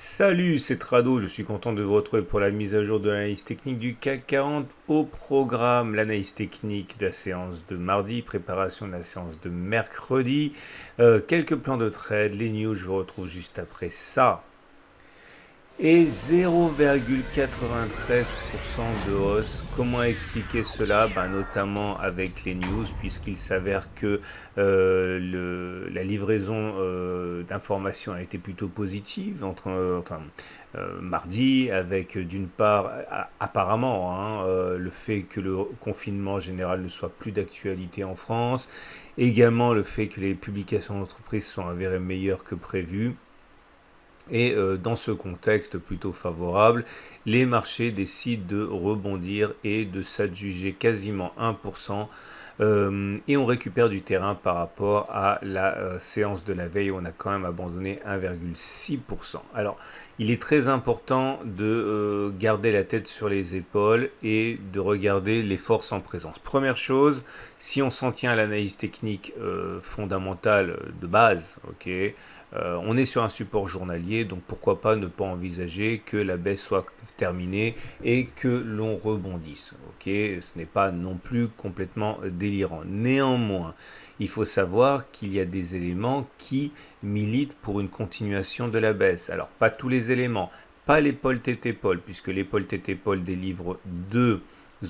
Salut, c'est Trado, je suis content de vous retrouver pour la mise à jour de l'analyse technique du CAC 40 au programme. L'analyse technique de la séance de mardi, préparation de la séance de mercredi, quelques plans de trade, les news, je vous retrouve juste après ça. Et 0,93% de hausse. Comment expliquer cela? Notamment avec les news, puisqu'il s'avère que la livraison d'informations a été plutôt positive mardi, avec d'une part, apparemment, le fait que le confinement général ne soit plus d'actualité en France, également le fait que les publications d'entreprises sont avérées meilleures que prévues. Et dans ce contexte plutôt favorable, les marchés décident de rebondir et de s'adjuger quasiment 1%. Et on récupère du terrain par rapport à la séance de la veille où on a quand même abandonné 1,6%. Alors, il est très important de garder la tête sur les épaules et de regarder les forces en présence. Première chose, si on s'en tient à l'analyse technique fondamentale de base, ok, on est sur un support journalier, donc pourquoi pas ne pas envisager que la baisse soit terminée et que l'on rebondisse. Ok, ce n'est pas non plus complètement délirant. Néanmoins, il faut savoir qu'il y a des éléments qui militent pour une continuation de la baisse. Alors, pas tous les éléments, pas l'épaule tête épaule, puisque l'épaule tête épaule délivre deux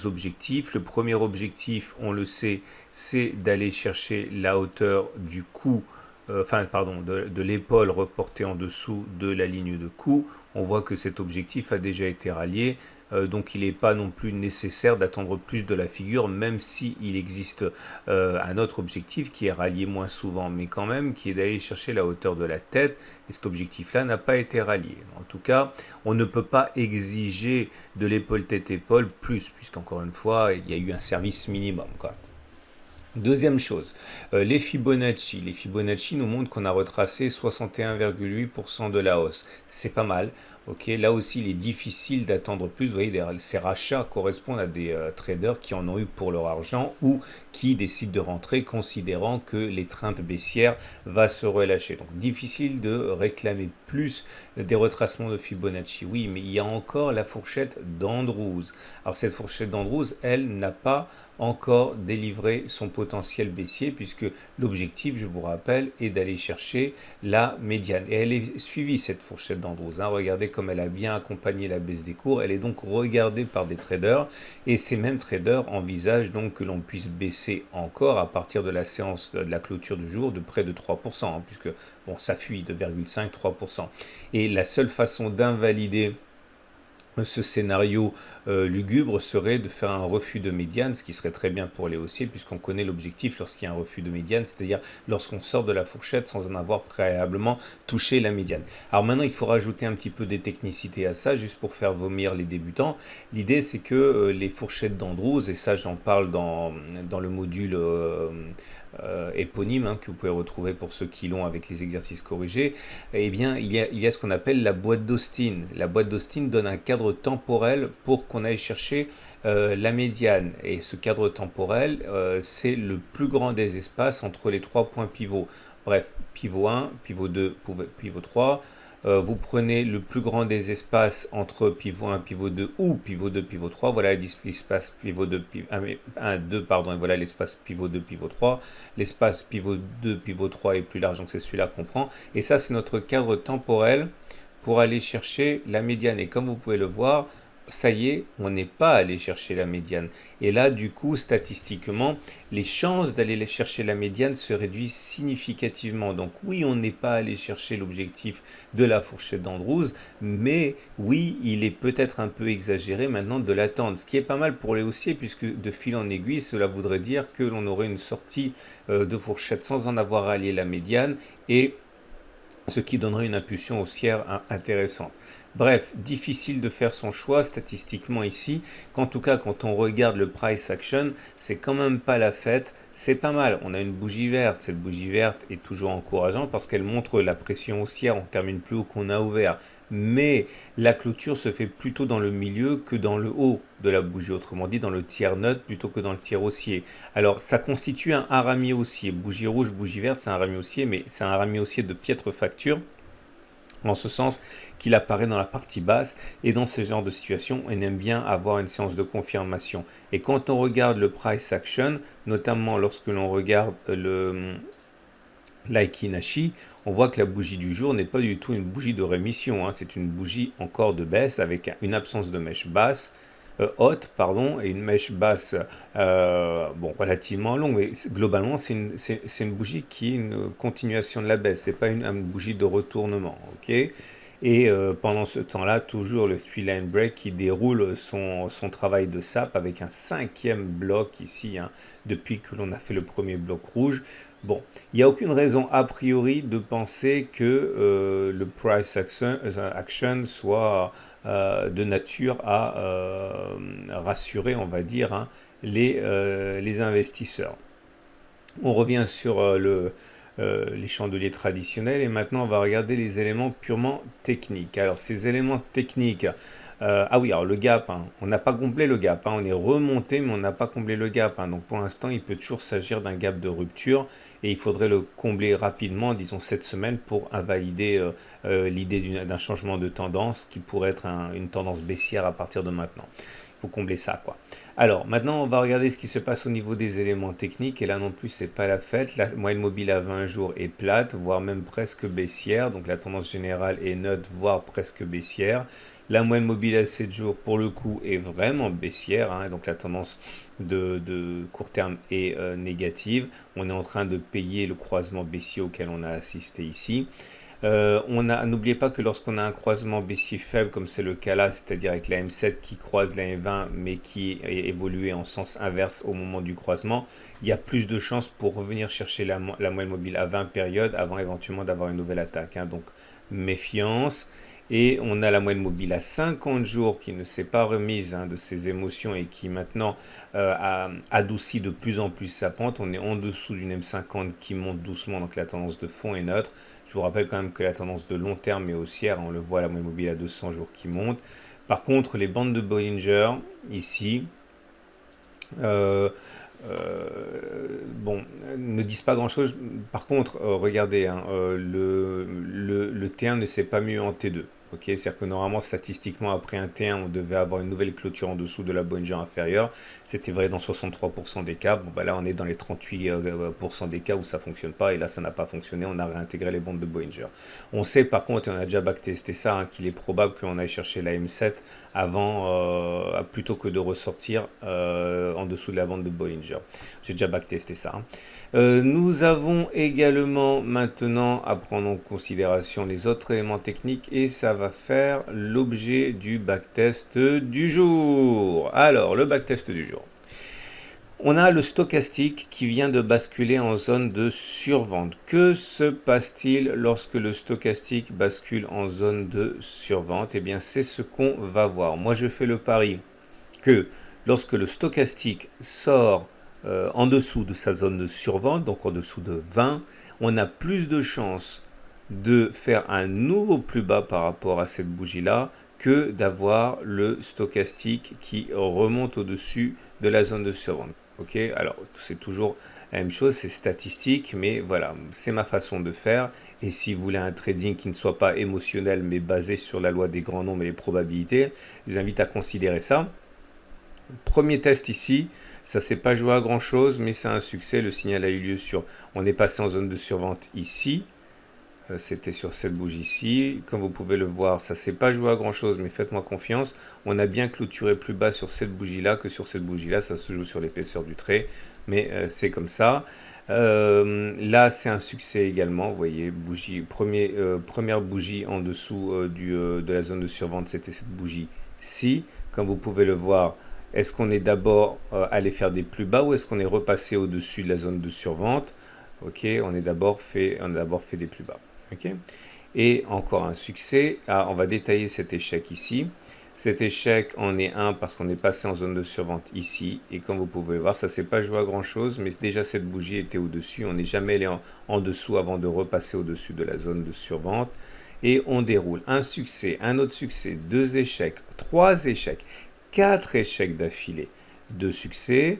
objectifs. Le premier objectif, on le sait, c'est d'aller chercher la hauteur du cou, de l'épaule reportée en dessous de la ligne de cou. On voit que cet objectif a déjà été rallié, donc il n'est pas non plus nécessaire d'attendre plus de la figure, même s'il existe un autre objectif qui est rallié moins souvent, mais quand même qui est d'aller chercher la hauteur de la tête, et cet objectif-là n'a pas été rallié. En tout cas, on ne peut pas exiger de l'épaule tête-épaule plus, puisqu'encore une fois, il y a eu un service minimum, quoi. Deuxième chose, les Fibonacci. Les Fibonacci nous montrent qu'on a retracé 61,8% de la hausse. C'est pas mal. Ok, là aussi, il est difficile d'attendre plus. Vous voyez, ces rachats correspondent à des traders qui en ont eu pour leur argent ou qui décident de rentrer considérant que l'étreinte baissière va se relâcher. Donc, difficile de réclamer plus des retracements de Fibonacci. Oui, mais il y a encore la fourchette d'Andrews. Alors, cette fourchette d'Andrews, elle n'a pas encore délivré son potentiel baissier puisque l'objectif, je vous rappelle, est d'aller chercher la médiane. Et elle est suivie, cette fourchette d'Andrews. Regardez comme elle a bien accompagné la baisse des cours. Elle est donc regardée par des traders et ces mêmes traders envisagent donc que l'on puisse baisser encore à partir de la séance de la clôture du jour de près de 3%, puisque bon, ça fuit de 2,5-3%. Et la seule façon d'invalider ce scénario lugubre serait de faire un refus de médiane, ce qui serait très bien pour les haussiers, puisqu'on connaît l'objectif lorsqu'il y a un refus de médiane, c'est-à-dire lorsqu'on sort de la fourchette sans en avoir préalablement touché la médiane. Alors maintenant, il faut rajouter un petit peu des technicités à ça, juste pour faire vomir les débutants. L'idée, c'est que les fourchettes d'Andrews, et ça j'en parle dans le module éponyme, que vous pouvez retrouver pour ceux qui l'ont avec les exercices corrigés, eh bien, il y a ce qu'on appelle la boîte d'Austin. La boîte d'Austin donne un cadre temporel pour qu'on aille chercher la médiane. Et ce cadre temporel, c'est le plus grand des espaces entre les trois points pivots. Bref, pivot 1, pivot 2, pivot 3. Vous prenez le plus grand des espaces entre pivot 1, pivot 2 ou pivot 2, pivot 3. Voilà l'espace pivot 2, 1, 2, pardon, et voilà l'espace pivot 2, pivot 3. L'espace pivot 2, pivot 3 est plus large, donc c'est celui-là qu'on prend. Et ça, c'est notre cadre temporel pour aller chercher la médiane. Et comme vous pouvez le voir, ça y est, on n'est pas allé chercher la médiane. Et là, du coup, statistiquement, les chances d'aller chercher la médiane se réduisent significativement. Donc oui, on n'est pas allé chercher l'objectif de la fourchette d'Andrews, mais oui, il est peut-être un peu exagéré maintenant de l'attendre. Ce qui est pas mal pour les haussiers, puisque de fil en aiguille, cela voudrait dire que l'on aurait une sortie de fourchette sans en avoir allié la médiane, et ce qui donnerait une impulsion haussière intéressante. Bref, difficile de faire son choix statistiquement ici, qu'en tout cas quand on regarde le price action, c'est quand même pas la fête, c'est pas mal, on a une bougie verte, cette bougie verte est toujours encourageante parce qu'elle montre la pression haussière, on termine plus haut qu'on a ouvert, mais la clôture se fait plutôt dans le milieu que dans le haut de la bougie, autrement dit dans le tiers neutre plutôt que dans le tiers haussier. Alors ça constitue un harami haussier, bougie rouge, bougie verte, c'est un harami haussier, mais c'est un harami haussier de piètre facture. en ce sens qu'il apparaît dans la partie basse, et dans ce genre de situation, on aime bien avoir une séance de confirmation. Et quand on regarde le price action, notamment lorsque l'on regarde le l'Aikinashi, on voit que la bougie du jour n'est pas du tout une bougie de rémission, hein. C'est une bougie encore de baisse avec une absence de mèche basse, haute, pardon, et une mèche basse bon, relativement longue, mais globalement c'est une bougie qui est une continuation de la baisse, c'est pas une bougie de retournement, ok. Et pendant ce temps-là, toujours le three line break qui déroule son travail de sap avec un cinquième bloc ici, hein, depuis que l'on a fait le premier bloc rouge. Bon, il n'y a aucune raison a priori de penser que le price action soit de nature à rassurer, on va dire, hein, les investisseurs. On revient sur les chandeliers traditionnels et maintenant on va regarder les éléments purement techniques. Alors ces éléments techniques, ah oui, alors le gap, hein, on n'a pas comblé le gap, hein, on est remonté mais on n'a pas comblé le gap, hein, donc pour l'instant il peut toujours s'agir d'un gap de rupture et il faudrait le combler rapidement, disons cette semaine, pour invalider l'idée d'un changement de tendance qui pourrait être une tendance baissière à partir de maintenant. Il faut combler ça, quoi. Alors, maintenant, on va regarder ce qui se passe au niveau des éléments techniques. Et là non plus, c'est pas la fête. La moyenne mobile à 20 jours est plate, voire même presque baissière. Donc, la tendance générale est neutre, voire presque baissière. La moyenne mobile à 7 jours, pour le coup, est vraiment baissière, hein. Donc, la tendance de court terme est négative. On est en train de payer le croisement baissier auquel on a assisté ici. N'oubliez pas que lorsqu'on a un croisement baissier faible, comme c'est le cas là, c'est-à-dire avec la M7 qui croise la M20, mais qui est évoluée en sens inverse au moment du croisement, il y a plus de chances pour revenir chercher la moyenne mobile à 20 périodes avant éventuellement d'avoir une nouvelle attaque, hein. Donc, méfiance. Et on a la moyenne mobile à 50 jours qui ne s'est pas remise, hein, de ses émotions et qui maintenant a adouci de plus en plus sa pente. On est en dessous d'une M50 qui monte doucement, donc la tendance de fond est neutre. Je vous rappelle quand même que la tendance de long terme est haussière, on le voit, la moyenne mobile à 200 jours qui monte. Par contre, les bandes de Bollinger, ici, bon, ne disent pas grand-chose. Par contre, regardez, hein, le T1 ne s'est pas mieux en T2. Ok, c'est-à-dire que normalement, statistiquement, après un T1, on devait avoir une nouvelle clôture en dessous de la Bollinger inférieure. C'était vrai dans 63% des cas. Bon, bah là, on est dans les 38% des cas où ça ne fonctionne pas. Et là, ça n'a pas fonctionné. On a réintégré les bandes de Bollinger. On sait par contre, et on a déjà backtesté ça, hein, qu'il est probable qu'on aille chercher la M7 avant, plutôt que de ressortir en dessous de la bande de Bollinger. J'ai déjà backtesté ça, hein. Nous avons également maintenant à prendre en considération les autres éléments techniques et ça va faire l'objet du backtest du jour. Alors, le backtest du jour. On a le stochastique qui vient de basculer en zone de survente. Que se passe-t-il lorsque le stochastique bascule en zone de survente? Eh bien, c'est ce qu'on va voir. Moi, je fais le pari que lorsque le stochastique sort en dessous de sa zone de survente, donc en dessous de 20, on a plus de chances de faire un nouveau plus bas par rapport à cette bougie-là que d'avoir le stochastique qui remonte au-dessus de la zone de survente. Ok, alors c'est toujours la même chose, c'est statistique, mais voilà, c'est ma façon de faire. Et si vous voulez un trading qui ne soit pas émotionnel, mais basé sur la loi des grands nombres et les probabilités, je vous invite à considérer ça. Premier test ici, ça ne s'est pas joué à grand chose, mais c'est un succès. Le signal a eu lieu sur, on est passé en zone de survente ici. C'était sur cette bougie-ci. Comme vous pouvez le voir, ça ne s'est pas joué à grand-chose, mais faites-moi confiance. On a bien clôturé plus bas sur cette bougie-là que sur cette bougie-là. Ça se joue sur l'épaisseur du trait, mais c'est comme ça. Là, c'est un succès également. Vous voyez, première bougie en dessous de la zone de survente, c'était cette bougie-ci. Comme vous pouvez le voir, est-ce qu'on est d'abord allé faire des plus bas ou est-ce qu'on est repassé au-dessus de la zone de survente? Ok, on a d'abord fait des plus bas. Okay. Et encore un succès. Ah, on va détailler cet échec ici. Cet échec en est un parce qu'on est passé en zone de survente ici. Et comme vous pouvez voir, ça ne s'est pas joué à grand chose, mais déjà cette bougie était au-dessus. On n'est jamais allé en dessous avant de repasser au-dessus de la zone de survente. Et on déroule un succès, un autre succès, 2 échecs, 3 échecs, 4 échecs d'affilée. 2 succès.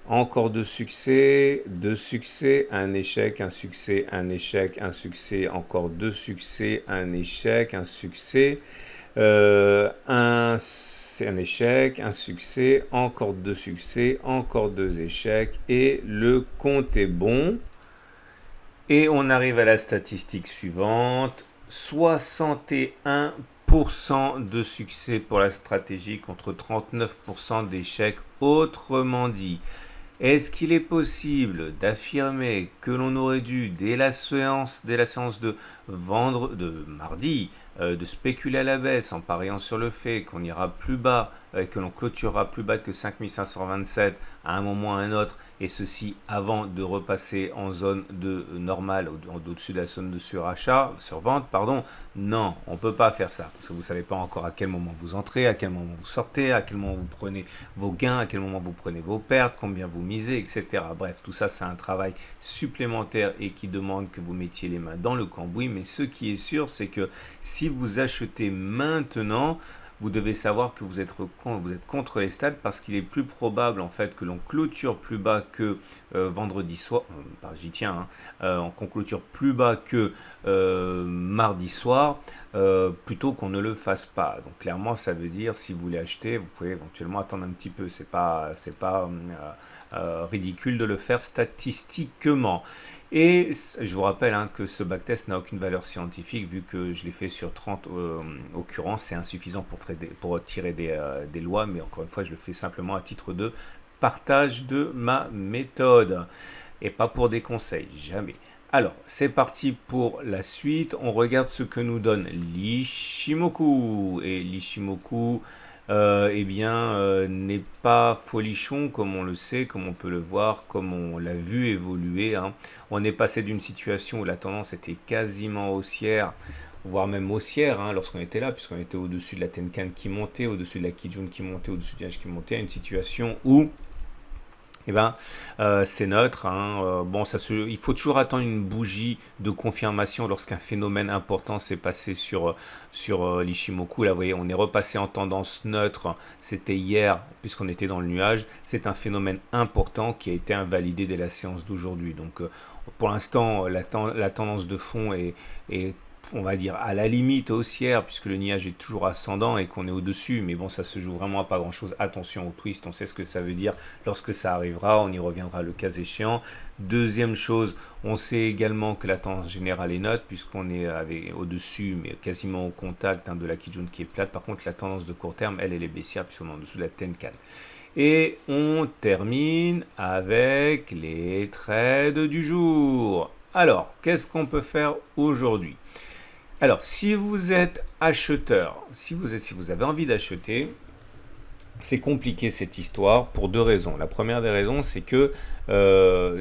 encore deux succès, un échec, un succès, un échec, un succès, encore deux succès, un échec, un succès, un échec, un succès, encore deux succès, encore deux échecs, et le compte est bon. Et on arrive à la statistique suivante, 61% de succès pour la stratégie contre 39% d'échecs. Autrement dit, est-ce qu'il est possible d'affirmer que l'on aurait dû, dès la séance de mardi, de spéculer à la baisse en pariant sur le fait qu'on ira plus bas, que l'on clôturera plus bas que 5527 à un moment ou à un autre, et ceci avant de repasser en zone de normale, au-dessus de la zone de survente, pardon. Non, on ne peut pas faire ça, parce que vous ne savez pas encore à quel moment vous entrez, à quel moment vous sortez, à quel moment vous prenez vos gains, à quel moment vous prenez vos pertes, combien vous misez, etc. Bref, tout ça, c'est un travail supplémentaire et qui demande que vous mettiez les mains dans le cambouis. Mais ce qui est sûr, c'est que si vous achetez maintenant, vous devez savoir que vous êtes contre les stades parce qu'il est plus probable en fait que l'on clôture plus bas que vendredi soir, j'y tiens, qu'on clôture plus bas que mardi soir, plutôt qu'on ne le fasse pas. Donc clairement, ça veut dire si vous voulez acheter, vous pouvez éventuellement attendre un petit peu. C'est pas ridicule de le faire statistiquement. Et je vous rappelle que ce backtest n'a aucune valeur scientifique vu que je l'ai fait sur 30 occurrences. C'est insuffisant pour tirer des lois, mais encore une fois, je le fais simplement à titre de partage de ma méthode et pas pour des conseils, jamais. Alors, c'est parti pour la suite. On regarde ce que nous donne l'Ishimoku. Et l'Ishimoku, n'est pas folichon comme on le sait, comme on peut le voir, comme on l'a vu évoluer. On est passé d'une situation où la tendance était quasiment haussière, voire même haussière lorsqu'on était là, puisqu'on était au-dessus de la Tenkan qui montait, au-dessus de la Kijun qui montait, au-dessus du H qui montait, à une situation où c'est neutre. Il faut toujours attendre une bougie de confirmation lorsqu'un phénomène important s'est passé sur l'Ishimoku. Là, vous voyez, on est repassé en tendance neutre. C'était hier, puisqu'on était dans le nuage. C'est un phénomène important qui a été invalidé dès la séance d'aujourd'hui. Donc, pour l'instant, la tendance de fond est on va dire à la limite haussière puisque le nuage est toujours ascendant et qu'on est au-dessus, mais bon, ça se joue vraiment à pas grand-chose. Attention au twist, on sait ce que ça veut dire lorsque ça arrivera, on y reviendra le cas échéant. Deuxième chose, on sait également que la tendance générale est neutre puisqu'on est au-dessus, mais quasiment au contact de la Kijun qui est plate. Par contre, la tendance de court terme, elle est baissière puisqu'on est en dessous de la Tenkan. Et on termine avec les trades du jour. Alors, qu'est-ce qu'on peut faire aujourd'hui ? Alors, si vous êtes acheteur, si vous avez envie d'acheter, c'est compliqué cette histoire pour deux raisons. La première des raisons, c'est que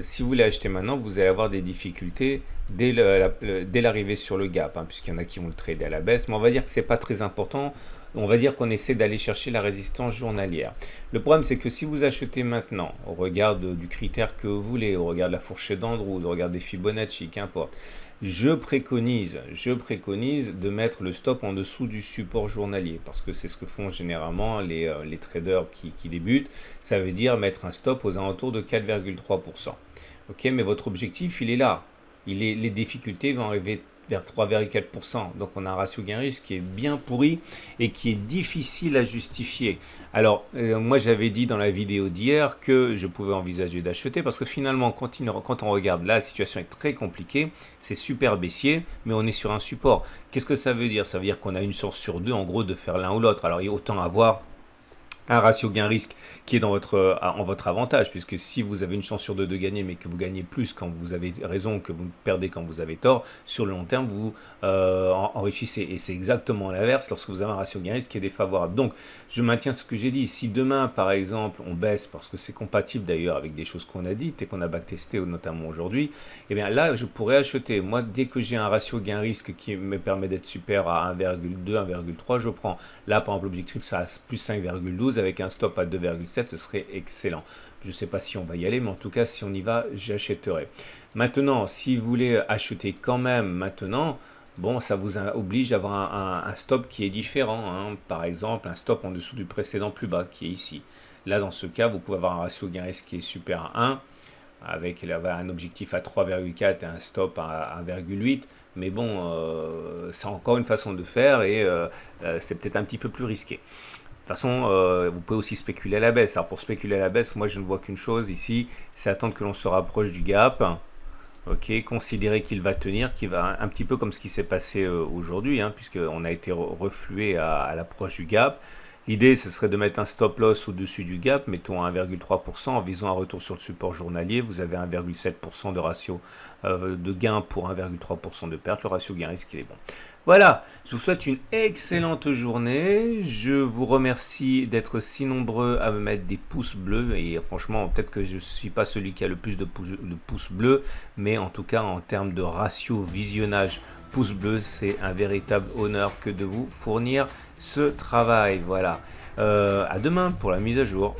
si vous voulez acheter maintenant, vous allez avoir des difficultés dès l'arrivée sur le gap, puisqu'il y en a qui vont le trader à la baisse, mais on va dire que ce n'est pas très important. On va dire qu'on essaie d'aller chercher la résistance journalière. Le problème, c'est que si vous achetez maintenant, au regard du critère que vous voulez, au regard de la fourchette d'Andrews, au regard des Fibonacci, qu'importe, je préconise de mettre le stop en dessous du support journalier parce que c'est ce que font généralement les traders qui débutent. Ça veut dire mettre un stop aux alentours de 4,3%. Ok, mais votre objectif, il est là. Les difficultés vont arriver vers 3,4%. Donc on a un ratio gain-risque qui est bien pourri et qui est difficile à justifier. Alors moi j'avais dit dans la vidéo d'hier que je pouvais envisager d'acheter parce que finalement quand on regarde là, la situation est très compliquée, c'est super baissier, mais on est sur un support. Qu'est-ce que ça veut dire? Ça veut dire qu'on a une chance sur deux en gros de faire l'un ou l'autre. Alors il y a autant avoir un ratio gain-risque qui est en votre avantage, puisque si vous avez une chance sur deux de gagner, mais que vous gagnez plus quand vous avez raison, que vous perdez quand vous avez tort, sur le long terme, vous enrichissez. Et c'est exactement l'inverse lorsque vous avez un ratio gain-risque qui est défavorable. Donc, je maintiens ce que j'ai dit. Si demain, par exemple, on baisse, parce que c'est compatible d'ailleurs avec des choses qu'on a dites et qu'on a backtesté, notamment aujourd'hui, eh bien là, je pourrais acheter. Moi, dès que j'ai un ratio gain-risque qui me permet d'être super à 1,2, 1,3, je prends. Là, par exemple, l'objectif, ça a plus 5,12. Avec un stop à 2,7, ce serait excellent. Je ne sais pas si on va y aller, mais en tout cas, si on y va, j'achèterai. Maintenant, si vous voulez acheter quand même maintenant, bon, ça vous oblige à avoir un stop qui est différent, hein. Par exemple, un stop en dessous du précédent plus bas, qui est ici. Là, dans ce cas, vous pouvez avoir un ratio gain-risque qui est supérieur à 1, avec un objectif à 3,4 et un stop à 1,8. Mais bon, c'est encore une façon de faire et c'est peut-être un petit peu plus risqué. De toute façon, vous pouvez aussi spéculer à la baisse. Alors pour spéculer à la baisse, moi je ne vois qu'une chose ici, c'est attendre que l'on se rapproche du gap. Ok, considérer qu'il va tenir, qu'il va un petit peu comme ce qui s'est passé aujourd'hui, hein, puisqu'on a été reflué à l'approche du gap. L'idée, ce serait de mettre un stop loss au-dessus du gap, mettons à 1,3%, en visant un retour sur le support journalier. Vous avez 1,7% de ratio de gain pour 1,3% de perte. Le ratio gain-risque, il est bon. Voilà, je vous souhaite une excellente journée. Je vous remercie d'être si nombreux à me mettre des pouces bleus. Et franchement, peut-être que je ne suis pas celui qui a le plus de pouces bleus, mais en tout cas, en termes de ratio visionnage pouce bleu, c'est un véritable honneur que de vous fournir ce travail. Voilà. À demain pour la mise à jour.